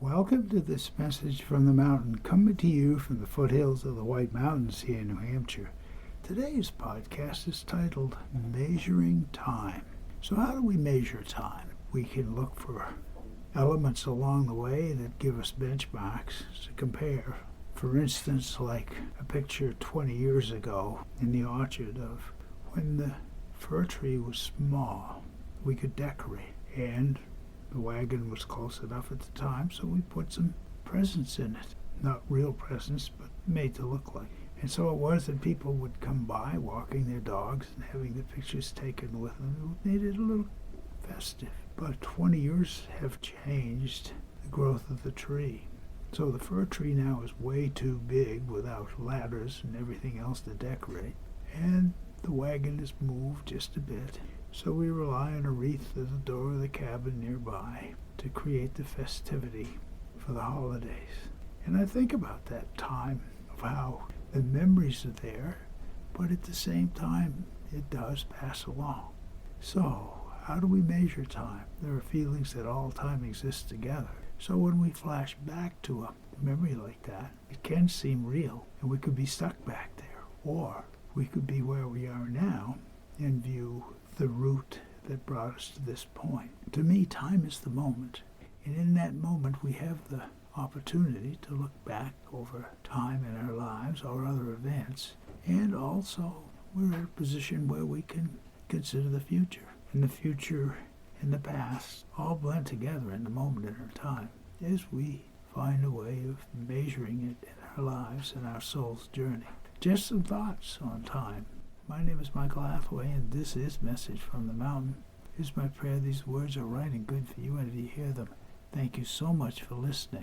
Welcome to this message from the mountain, coming to you from the foothills of the White Mountains here in New Hampshire. Today's podcast is titled Measuring Time. So how do we measure time? We can look for elements along the way that give us benchmarks to compare. For instance, like a picture 20 years ago in the orchard of when the fir tree was small, we could decorate, and the wagon was close enough at the time, so we put some presents in it. Not real presents, but made to look like. And so it was that people would come by walking their dogs and having the pictures taken with them. It made it a little festive. But 20 years have changed the growth of the tree. So the fir tree now is way too big without ladders and everything else to decorate. And the wagon has moved just a bit. So we rely on a wreath at the door of the cabin nearby to create the festivity for the holidays. And I think about that time of how the memories are there, but at the same time it does pass along. So how do we measure time? There are feelings that all time exists together. So when we flash back to a memory like that, it can seem real, and we could be stuck back there. Or we could be where we are now and view the route that brought us to this point. To me, time is the moment. And in that moment, we have the opportunity to look back over time in our lives or other events. And also, we're in a position where we can consider the future. And the future and the past all blend together in the moment in our time as we find a way of measuring it in our lives and our soul's journey. Just some thoughts on time. My name is Michael Hathaway, and this is Message from the Mountain. It is my prayer these words are right and good for you, and if you hear them, thank you so much for listening.